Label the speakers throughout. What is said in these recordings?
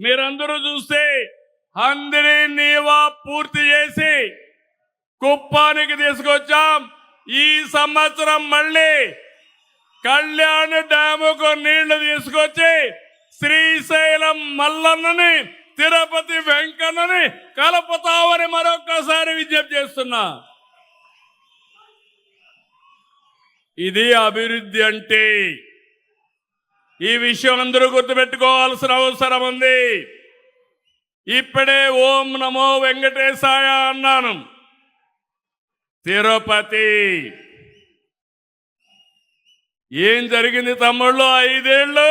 Speaker 1: మీరందరూ చూస్తే అందరి నీవా పూర్తి చేసి కుప్పానికి తీసుకొచ్చాం. ఈ సంవత్సరం మళ్ళీ కళ్యాణ డ్యాముకు నీళ్లు తీసుకొచ్చి శ్రీశైలం మల్లన్నని తిరుపతి వెంకన్నని కలుపుతామని మరొక్కసారి విజ్ఞప్తి చేస్తున్నా. ఇది అభివృద్ధి అంటే. ఈ విషయం అందరూ గుర్తుపెట్టుకోవాల్సిన అవసరం ఉంది. ఇప్పుడే ఓం నమో వెంకటేశాయ అన్నాను. తిరుపతి ఏం జరిగింది తమ్ముళ్ళు? 5 ఏళ్ళు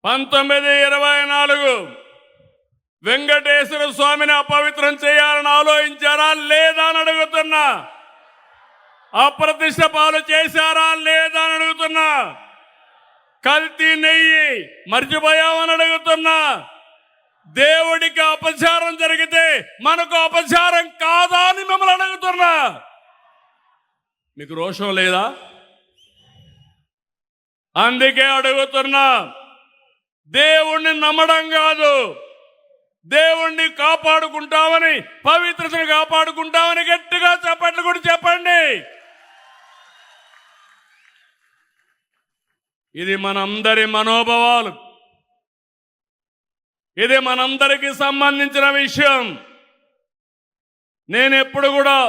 Speaker 1: 1924 వెంకటేశ్వర స్వామిని అపవిత్రం చేయాలని ఆలోచించారా లేదా అని అడుగుతున్నా. అప్రతిష్ట పాలు చేశారా లేదా అని అడుగుతున్నా. కల్తీ నెయ్యి మర్చిపోయామని అడుగుతున్నా. దేవుడికి అపచారం జరిగితే మనకు అపచారం కాదా అని మిమ్మల్ని అడుగుతున్నా. మీకు రోషం లేదా? అందుకే అడుగుతున్నా. దేవుణ్ణి నమ్మడం కాదు, దేవుణ్ణి కాపాడుకుంటామని, పవిత్రతను కాపాడుకుంటామని గట్టిగా చప్పట్లు కూడా చెప్పండి. ఇది మనందరి మనోభావాలు, ఇది మనందరికీ సంబంధించిన విషయం. నేను ఎప్పుడు కూడా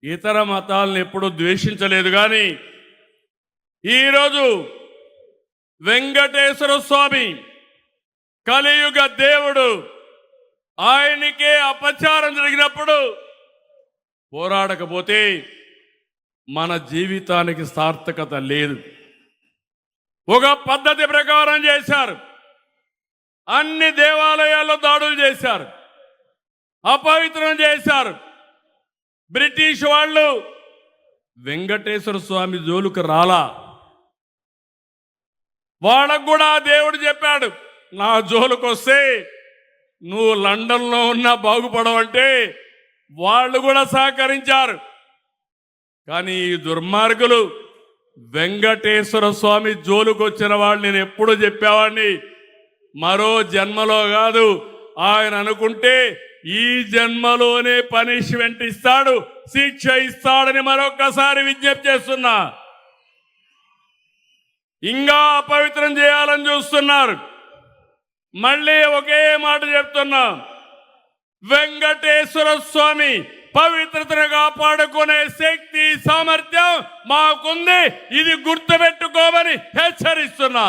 Speaker 1: ఇతర మతాలను ఎప్పుడు ద్వేషించలేదు. కానీ ఈరోజు వెంకటేశ్వర స్వామి కలియుగ దేవుడు, ఆయనకే అపచారం జరిగినప్పుడు పోరాడకపోతే మన జీవితానికి సార్థకత లేదు. ఒక పద్ధతి ప్రకారం చేశారు. అన్ని దేవాలయాల్లో దాడులు చేశారు, అపవిత్రం చేశారు. బ్రిటిష్ వాళ్ళు వెంకటేశ్వర స్వామి జోలుకు రాలా. వాళ్ళకు కూడా దేవుడు చెప్పాడు, నా జోలుకు వస్తే నువ్వు లండన్లో ఉన్నా బాగుపడవంటే వాళ్ళు కూడా సహకరించారు. కానీ ఈ దుర్మార్గులు వెంకటేశ్వర స్వామి జోలుకు వచ్చిన వాళ్ళు నేను ఎప్పుడు చెప్పేవాడిని, మరో జన్మలో కాదు, ఆయన అనుకుంటే ఈ జన్మలోనే పనిష్మెంట్ ఇస్తాడు, శిక్ష ఇస్తాడని మరొక్కసారి విజ్ఞప్తి చేస్తున్నా. ఇంకా అపవిత్రం చేయాలని చూస్తున్నారు. మళ్ళీ ఒకే మాట చెప్తున్నా, వెంకటేశ్వర స్వామి పవిత్రతను కాపాడుకునే శక్తి సామర్థ్యం మాకుంది. ఇది గుర్తుపెట్టుకోమని హెచ్చరిస్తున్నా.